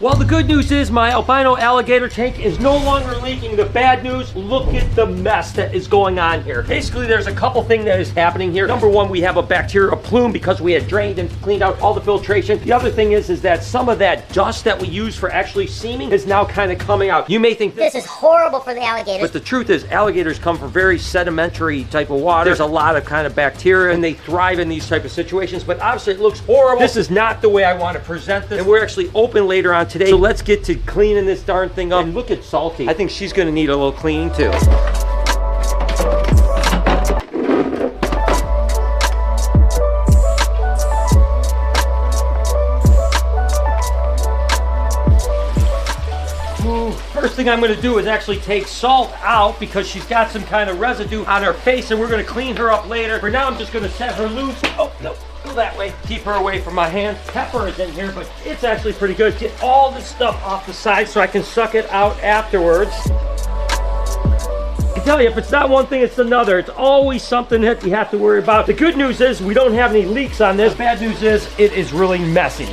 Well, the good news is my albino alligator tank is no longer leaking. The bad news, look at the mess that is going on here. Basically, there's a couple things that is happening here. Number one, we have a bacterial plume because we had drained and cleaned out all the filtration. The other thing is that some of that dust that we use for actually seaming is now kind of coming out. You may think this is horrible for the alligators. But the truth is, alligators come from very sedimentary type of water. There's a lot of kind of bacteria and they thrive in these type of situations, but obviously it looks horrible. This is not the way I want to present this. And we're actually open later on today. So let's get to cleaning this darn thing up. And look at Salty. I think she's gonna need a little cleaning too. First thing I'm going to do is actually take Salt out because she's got some kind of residue on her face and we're going to clean her up later. For now, I'm just going to set her loose. Oh, no, go that way. Keep her away from my hand. Pepper is in here, but it's actually pretty good. Get all this stuff off the side so I can suck it out afterwards. I tell you, if it's not one thing, it's another. It's always something that you have to worry about. The good news is we don't have any leaks on this. The bad news is it is really messy.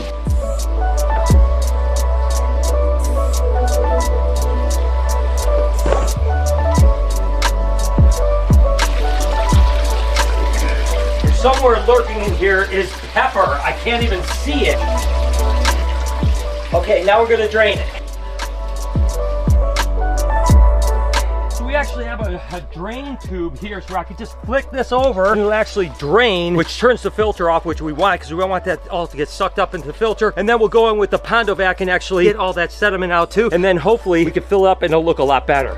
Somewhere lurking in here is Pepper. I can't even see it. Okay, now we're gonna drain it. So we actually have a drain tube here, so I can just flick this over and it'll actually drain, which turns the filter off, which we want, because we don't want that all to get sucked up into the filter. And then we'll go in with the Pondo vac and actually get all that sediment out too. And then hopefully we can fill it up and it'll look a lot better.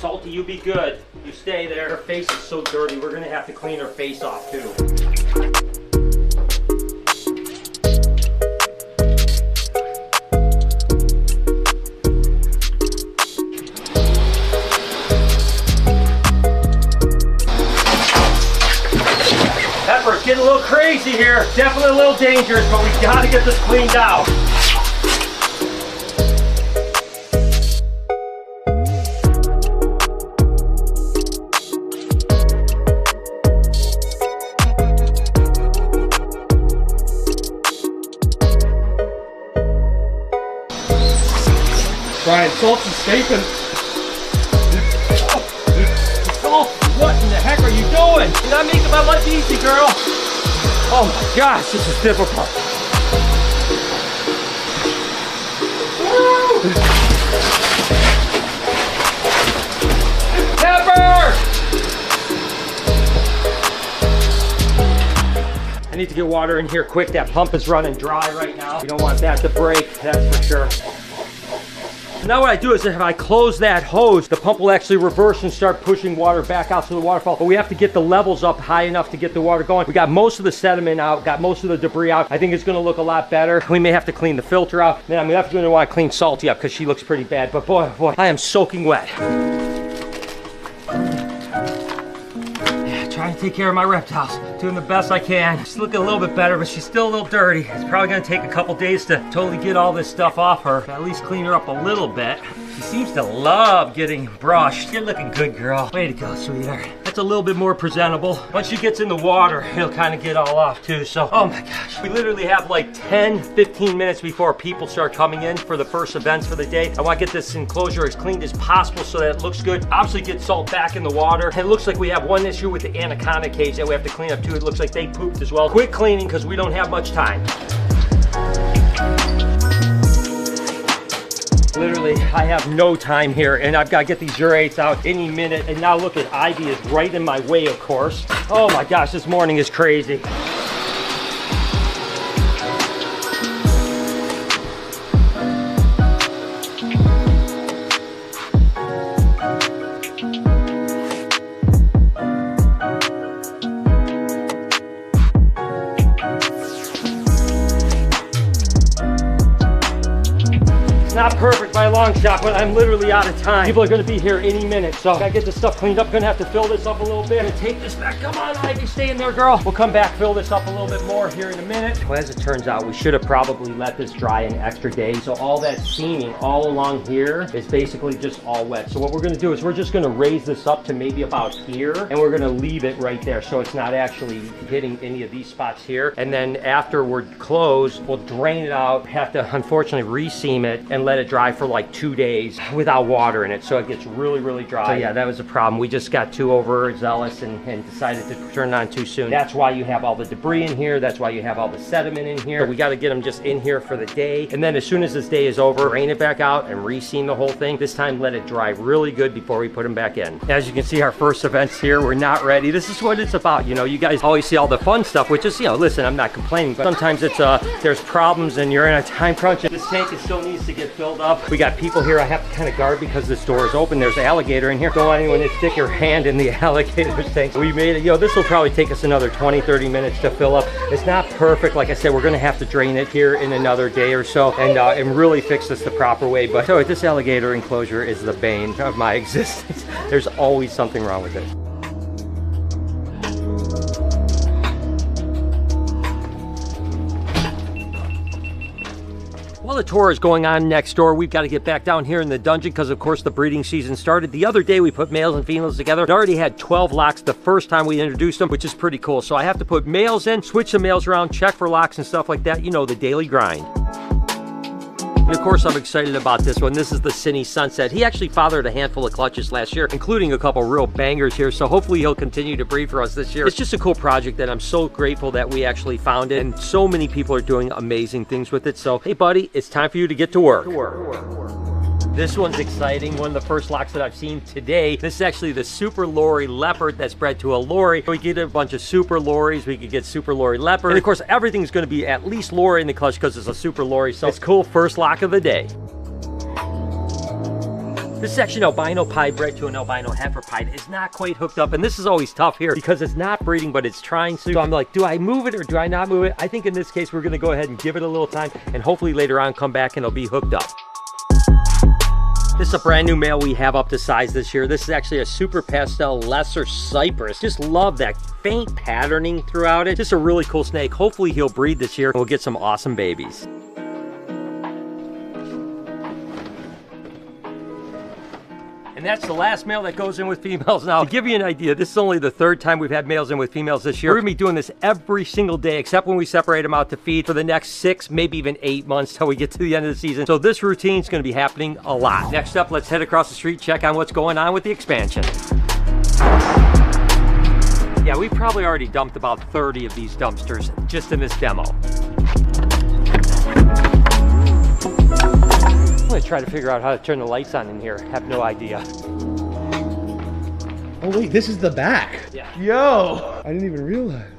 Salty, you be good. You stay there. Her face is so dirty. We're gonna have to clean her face off too. Pepper, it's getting a little crazy here. Definitely a little dangerous, but we gotta get this cleaned out. Brian, Salt's escaping. Salt, what in the heck are you doing? You're not making my life easy, girl. Oh my gosh, this is difficult. Pepper! I need to get water in here quick. That pump is running dry right now. We don't want that to break, that's for sure. Now what I do is if I close that hose, the pump will actually reverse and start pushing water back out to the waterfall. But we have to get the levels up high enough to get the water going. We got most of the sediment out, got most of the debris out. I think it's gonna look a lot better. We may have to clean the filter out. Then I'm definitely gonna wanna clean Salty up because she looks pretty bad. But boy, I am soaking wet. Trying to take care of my reptiles. Doing the best I can. She's looking a little bit better, but she's still a little dirty. It's probably gonna take a couple days to totally get all this stuff off her. At least clean her up a little bit. She seems to love getting brushed. You're looking good, girl. Way to go, sweetheart. That's a little bit more presentable. Once she gets in the water, it'll kind of get all off too. So, oh my gosh. We literally have like 10, 15 minutes before people start coming in for the first events for the day. I want to get this enclosure as clean as possible so that it looks good. Obviously get Salt back in the water. It looks like we have one issue with the anaconda cage that we have to clean up too. It looks like they pooped as well. Quick cleaning because we don't have much time. Literally, I have no time here and I've got to get these urates out any minute. And now look at Ivy is right in my way, of course. Oh my gosh, this morning is crazy. not perfect by a long shot, but I'm literally out of time. People are gonna be here any minute, so I gotta get this stuff cleaned up. Gonna have to fill this up a little bit. Gonna take this back. Come on, Ivy, stay in there, girl. We'll come back, fill this up a little bit more here in a minute. Well, as it turns out, we should have probably let this dry an extra day. So all that seaming all along here is basically just all wet. So what we're gonna do is we're just gonna raise this up to maybe about here, and we're gonna leave it right there so it's not actually hitting any of these spots here. And then after we're closed, we'll drain it out, have to unfortunately re-seam it and let it dry for like 2 days without water in it, so it gets really, really dry. So yeah, that was a problem. We just got too overzealous and decided to turn it on too soon. That's why you have all the debris in here. That's why you have all the sediment in here. So we got to get them just in here for the day. And then as soon as this day is over, drain it back out and re-seam the whole thing. This time, let it dry really good before we put them back in. As you can see, our first events here, we're not ready. This is what it's about. You know, you guys always see all the fun stuff, which is, you know, listen, I'm not complaining, but sometimes it's, there's problems and you're in a time crunch. This tank still needs to get filled up. We got people here I have to kind of guard because this door is open. There's an alligator in here. Don't let anyone stick your hand in the alligator's tank. We made it. You know, this will probably take us another 20, 30 minutes to fill up. It's not perfect. Like I said, we're going to have to drain it here in another day or so and really fix this the proper way. But so this alligator enclosure is the bane of my existence. There's always something wrong with it. While the tour is going on next door, we've got to get back down here in the dungeon because, of course, the breeding season started. The other day, we put males and females together. It already had 12 locks the first time we introduced them, which is pretty cool. So I have to put males in, switch the males around, check for locks and stuff like that. You know, the daily grind. And of course, I'm excited about this one. This is the Cine Sunset. He actually fathered a handful of clutches last year, including a couple real bangers here. So hopefully he'll continue to breed for us this year. It's just a cool project that I'm so grateful that we actually found it. And so many people are doing amazing things with it. So, hey buddy, it's time for you to get to work. This one's exciting. One of the first locks that I've seen today. This is actually the Super Lorry Leopard that's bred to a Lorry. We get a bunch of Super Lorries. We could get Super Lorry Leopard. And of course, everything's going to be at least Lorry in the clutch because it's a Super Lorry. So it's cool. First lock of the day. This is actually an albino pied bred to an albino heifer pied. It's not quite hooked up, and this is always tough here because it's not breeding, but it's trying to. So I'm like, do I move it or do I not move it? I think in this case, we're going to go ahead and give it a little time, and hopefully later on come back and it'll be hooked up. This is a brand new male we have up to size this year. This is actually a Super Pastel Lesser Cypress. Just love that faint patterning throughout it. Just a really cool snake. Hopefully he'll breed this year and we'll get some awesome babies. And that's the last male that goes in with females. Now, to give you an idea, this is only the third time we've had males in with females this year. We're gonna be doing this every single day, except when we separate them out to feed for the next 6, maybe even 8 months till we get to the end of the season. So this routine is gonna be happening a lot. Next up, let's head across the street, check on what's going on with the expansion. Yeah, we've probably already dumped about 30 of these dumpsters just in this demo. I'm gonna try to figure out how to turn the lights on in here. Have no idea. Oh wait, this is the back. Yeah. Yo, I didn't even realize.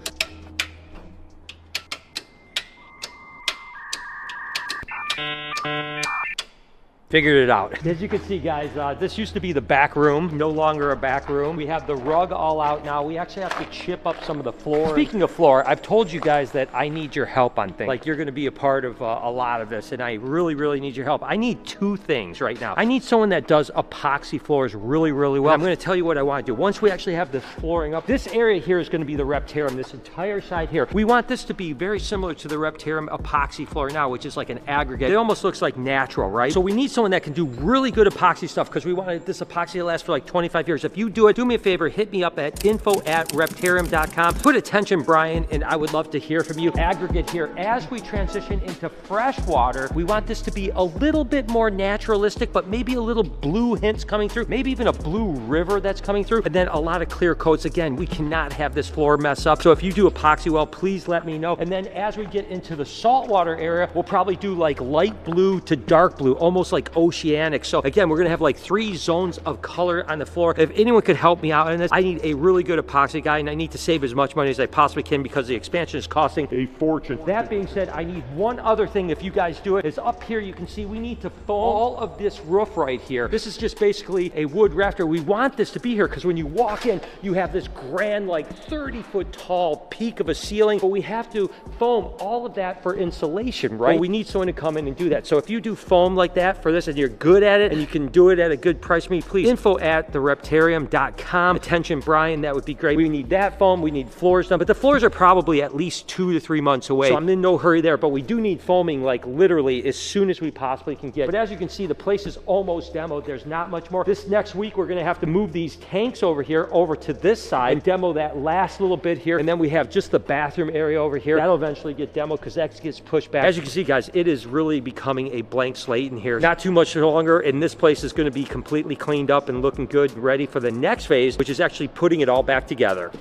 Figured it out. As you can see, guys, this used to be the back room, no longer a back room. We have the rug all out now. We actually have to chip up some of the floor. Speaking of floor, I've told you guys that I need your help on things. Like, you're gonna be a part of a lot of this, and I really, really need your help. I need 2 things right now. I need someone that does epoxy floors really, really well. I'm gonna tell you what I wanna do. Once we actually have this flooring up, this area here is gonna be the Reptarium, this entire side here. We want this to be very similar to the Reptarium epoxy floor now, which is like an aggregate. It almost looks like natural, right? So we need someone that can do really good epoxy stuff because we want this epoxy to last for like 25 years. If you do it, do me a favor, hit me up at info@reptarium.com. Put attention, Brian, and I would love to hear from you. Aggregate here. As we transition into fresh water, we want this to be a little bit more naturalistic, but maybe a little blue hints coming through, maybe even a blue river that's coming through, and then a lot of clear coats. Again, we cannot have this floor mess up. So if you do epoxy well, please let me know. And then as we get into the saltwater area, we'll probably do like light blue to dark blue, almost like oceanic. So again, we're gonna have like 3 zones of color on the floor. If anyone could help me out on this, I need a really good epoxy guy, and I need to save as much money as I possibly can because the expansion is costing a fortune. That being said, I need one other thing. If you guys do it, is up here you can see we need to foam all of this roof right here. This is just basically a wood rafter. We want this to be here because when you walk in, you have this grand, like 30-foot tall peak of a ceiling, but we have to foam all of that for insulation, right? But we need someone to come in and do that. So if you do foam like that for this and you're good at it and you can do it at a good price for me, please info@thereptarium.com. Attention Brian, that would be great. We need that foam, we need floors done, but the floors are probably at least 2 to 3 months away, so I'm in no hurry there, but we do need foaming like literally as soon as we possibly can get. But as you can see, the place is almost demoed. There's not much more. This next week we're gonna have to move these tanks over here over to this side and demo that last little bit here, and then we have just the bathroom area over here. That'll eventually get demoed because that gets pushed back. As you can see, guys, it is really becoming a blank slate in here. Not too much longer, and this place is going to be completely cleaned up and looking good, ready for the next phase, which is actually putting it all back together.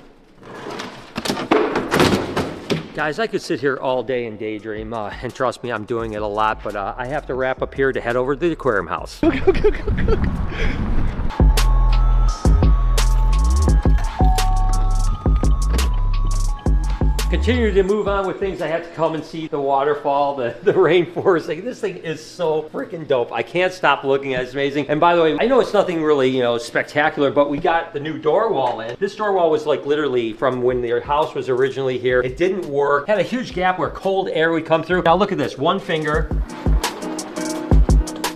Guys, I could sit here all day and daydream, and trust me, I'm doing it a lot, but I have to wrap up here to head over to the aquarium house. Go. Continue to move on with things. I have to come and see the waterfall, the rainforest. Like, this thing is so freaking dope. I can't stop looking at it. It's amazing. And by the way, I know it's nothing really, you know, spectacular, but we got the new door wall in. This door wall was like literally from when their house was originally here. It didn't work. Had a huge gap where cold air would come through. Now look at this, one finger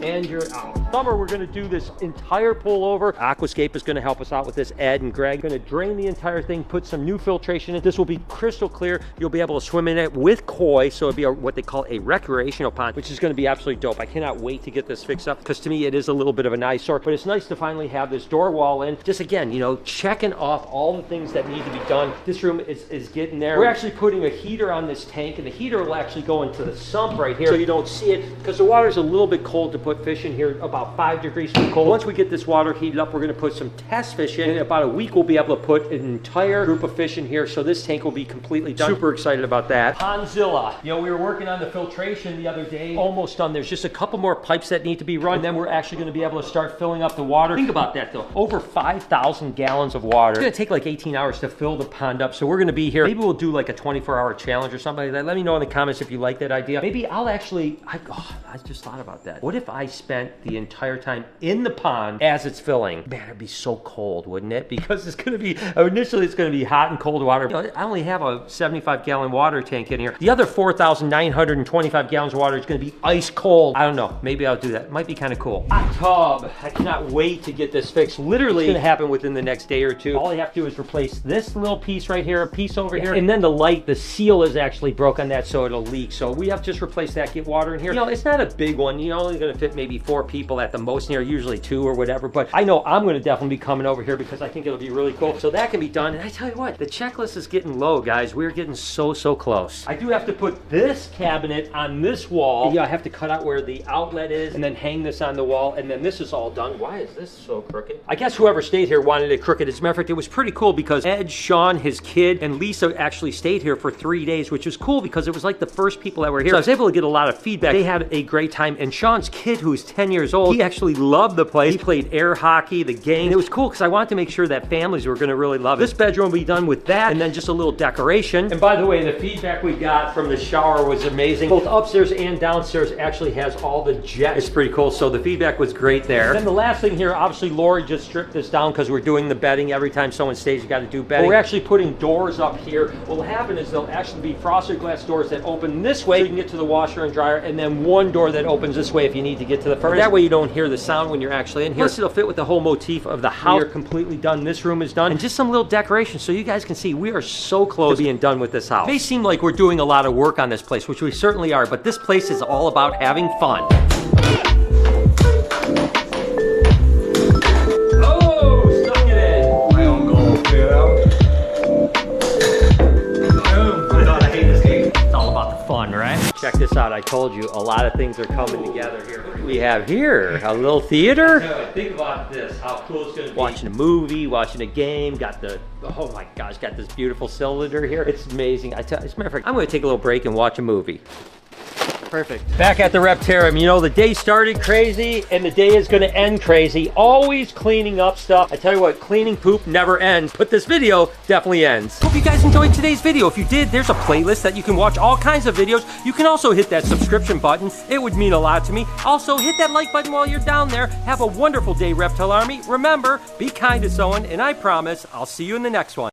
and you're out. Summer, we're gonna do this entire pullover. Aquascape is gonna help us out with this. Ed and Greg gonna drain the entire thing, put some new filtration in. This will be crystal clear. You'll be able to swim in it with koi, so it'll be what they call a recreational pond, which is gonna be absolutely dope. I cannot wait to get this fixed up, because to me, it is a little bit of an eyesore, but it's nice to finally have this door wall in. Just again, you know, checking off all the things that need to be done. This room is getting there. We're actually putting a heater on this tank, and the heater will actually go into the sump right here, so you don't see it, because the water's a little bit cold to put fish in here, about 5 degrees too cold. Once we get this water heated up, we're going to put some test fish in. In about a week, we'll be able to put an entire group of fish in here, so this tank will be completely done. Super excited about that. Pondzilla. You know, we were working on the filtration the other day. Almost done. There's just a couple more pipes that need to be run, and then we're actually going to be able to start filling up the water. Think about that, though. Over 5,000 gallons of water. It's going to take like 18 hours to fill the pond up, so we're going to be here. Maybe we'll do like a 24-hour challenge or something like that. Let me know in the comments if you like that idea. Maybe I'll actually... I just thought about that. What if I spent the entire time in the pond as it's filling? Man, it'd be so cold, wouldn't it? Because it's going to be, initially it's going to be hot and cold water. You know, I only have a 75-gallon water tank in here. The other 4,925 gallons of water is going to be ice cold. I don't know. Maybe I'll do that. It might be kind of cool. Hot tub. I cannot wait to get this fixed. Literally, it's going to happen within the next day or two. All I have to do is replace this little piece right here, a piece over here, and then the light, the seal is actually broke on that, so it'll leak. So we have to just replace that, get water in here. You know, it's not a big one. You're only going to fit maybe 4 people at the most here, usually 2 or whatever, but I know I'm going to definitely be coming over here because I think it'll be really cool. So that can be done. And I tell you what, the checklist is getting low, guys. We're getting so close. I do have to put this cabinet on this wall. Yeah, I have to cut out where the outlet is and then hang this on the wall, and then this is all done. Why is this so crooked? I guess whoever stayed here wanted it crooked. As a matter of fact, it was pretty cool because Ed, Sean, his kid, and Lisa actually stayed here for 3 days, which was cool because it was like the first people that were here. So I was able to get a lot of feedback. They had a great time, and Sean's kid, who's 10 years old, he actually loved the place. He played air hockey, the game. And it was cool because I wanted to make sure that families were going to really love it. This bedroom will be done with that, and then just a little decoration. And by the way, the feedback we got from the shower was amazing. Both upstairs and downstairs actually has all the jets. It's pretty cool, so the feedback was great there. And then the last thing here, obviously Lori just stripped this down because we're doing the bedding. Every time someone stays, you got to do bedding. But we're actually putting doors up here. What will happen is there'll actually be frosted glass doors that open this way so you can get to the washer and dryer, and then one door that opens this way if you need to get to the furnace. That way you don't hear the sound when you're actually in here. Plus it'll fit with the whole motif of the house. We're completely done. This room is done. And just some little decoration so you guys can see we are so close to being done with this house. It may seem like we're doing a lot of work on this place, which we certainly are, but this place is all about having fun. Oh, stuck it in. I don't go clear out. God, I hate this game. It's all about the fun, right? Check this out. I told you a lot of things are coming together here. What do we have here? A little theater? Think about this. How cool it's going to be. Watching a movie, watching a game. Got the, oh my gosh, got this beautiful cylinder here. It's amazing. As a matter of fact, I'm going to take a little break and watch a movie. Perfect. Back at the Reptarium, you know, the day started crazy and the day is going to end crazy. Always cleaning up stuff. I tell you what, cleaning poop never ends, but this video definitely ends. Hope you guys enjoyed today's video. If you did, there's a playlist that you can watch all kinds of videos. You can also hit that subscription button. It would mean a lot to me. Also, hit that like button while you're down there. Have a wonderful day, Reptile Army. Remember, be kind to someone, and I promise I'll see you in the next one.